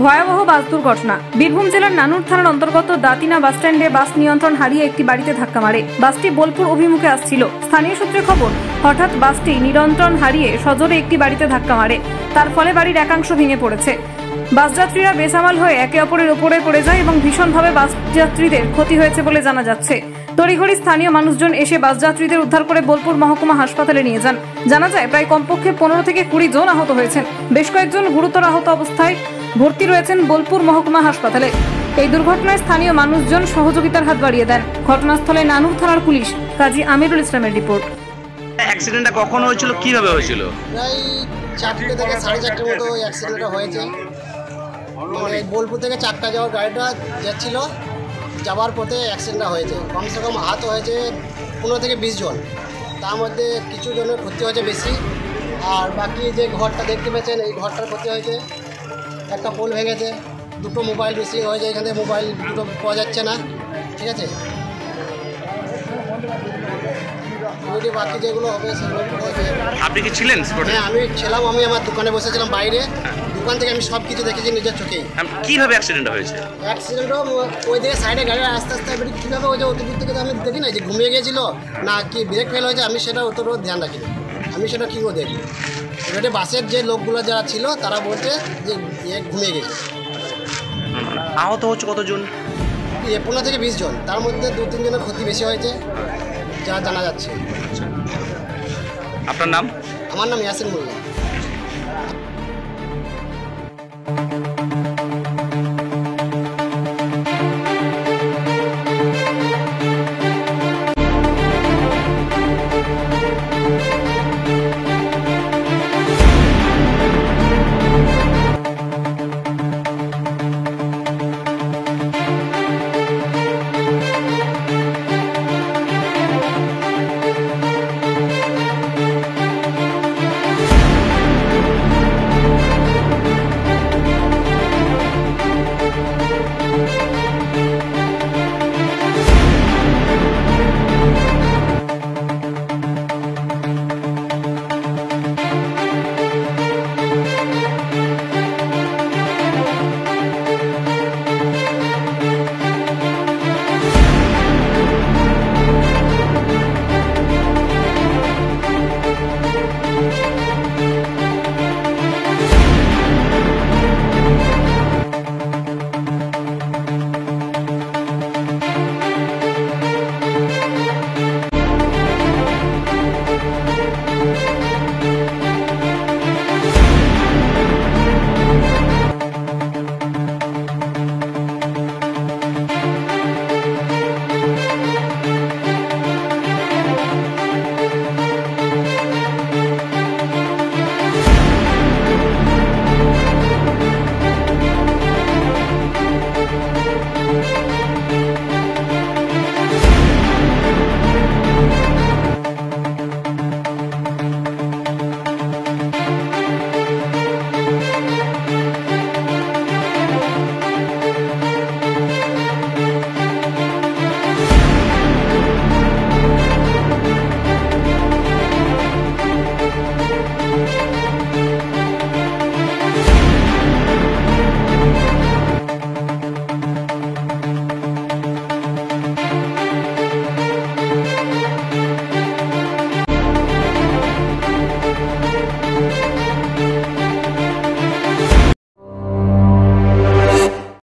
ভয়াবহ বাস দুর্ঘটনা। বীরভূম জেলার নানুর থানার অন্তর্গত দাতিনা বাসস্ট্যান্ডে বাস নিয়ন্ত্রণ হারিয়ে একটি বাড়িতে ধাক্কা মারে। বাসটি বোলপুর অভিমুখে আসছিল। স্থানীয় সূত্রে খবর, হঠাৎ বাসটি নিয়ন্ত্রণ হারিয়ে সজোরে একটি বাড়িতে ধাক্কা মারে। তার ফলে বাড়ির একাংশ ভেঙে পড়েছে। বাসযাত্রীরা বেসামাল হয়ে একে অপরের উপরে পড়ে যায় এবং ভীষণভাবে বাসযাত্রীদের ক্ষতি হয়েছে বলে জানা যাচ্ছে। তড়িঘড়ি স্থানীয় মানুষজন এসে বাসযাত্রীদের উদ্ধার করে বোলপুর মহকুমা হাসপাতালে নিয়ে যান। জানা যায় প্রায় কমপক্ষে 15 থেকে 20 জন আহত হয়েছেন। বেশ কয়েকজন গুরুতর আহত অবস্থায় ভর্তি রয়েছেন বোলপুর মহকুমা হাসপাতালে। এই দুর্ঘটনায় স্থানীয় মানুষজন সহযোগিতার হাত বাড়িয়ে দেন। ঘটনাস্থলে নানুর থানার পুলিশ কাজী আমিরুল ইসলামের রিপোর্ট। অ্যাক্সিডেন্টটা কখন হয়েছিল, কিভাবে হয়েছিল? প্রায় 4টে থেকে 4:30টার মতো অ্যাক্সিডেন্টটা হয়েছে। মানে বোলপুর থেকে চারটা যাওয়ার গাড়িটা যাচ্ছিল, যাওয়ার পথে অ্যাক্সিডেন্টটা হয়েছে। কমসে কম আহত হয়েছে 15 থেকে 20 জন। তার মধ্যে কিছু জনের ক্ষতি হয়েছে বেশি, আর বাকি যে ঘরটা দেখতে পেয়েছেন এই ঘরটার ক্ষতি হয়েছে। একটা পোল ভেঙেছে, দুটো মোবাইল বেশি হয়েছে, এখানে মোবাইল দুটো পাওয়া যাচ্ছে না। ঠিক আছে, বাকি যেগুলো হবে সেগুলো হয়েছে। আপনি কি ছিলেন? হ্যাঁ, আমি ছিলাম। আমি আমার দোকানে বসেছিলাম বাইরে। দোকান থেকে আমি সব কিছু দেখেছি নিজের চোখেই। কিভাবে অ্যাক্সিডেন্ট হয়েছে? অ্যাক্সিডেন্টও ওই দিকে সাইডে গাড়ি আস্তে আস্তে কীভাবে হয়েছে অত দূর থেকে তো আমি দেখি না যে ঘুমিয়ে গিয়েছিল না কি ব্রেক ফেল হয়েছে, আমি সেটা অতটা ধ্যান রাখিনি। আমি সেটা কী করে দেখি, এবারে বাসের যে লোকগুলো যারা ছিল তারা বলছে যে ঘুমিয়ে গেছে। আহত হচ্ছে কতজন? 15 থেকে 20 জন। তার মধ্যে 2-3 জনের ক্ষতি বেশি হয়েছে যা জানা যাচ্ছে। আপনার নাম? আমার নাম ইয়াসিন মোল্লা।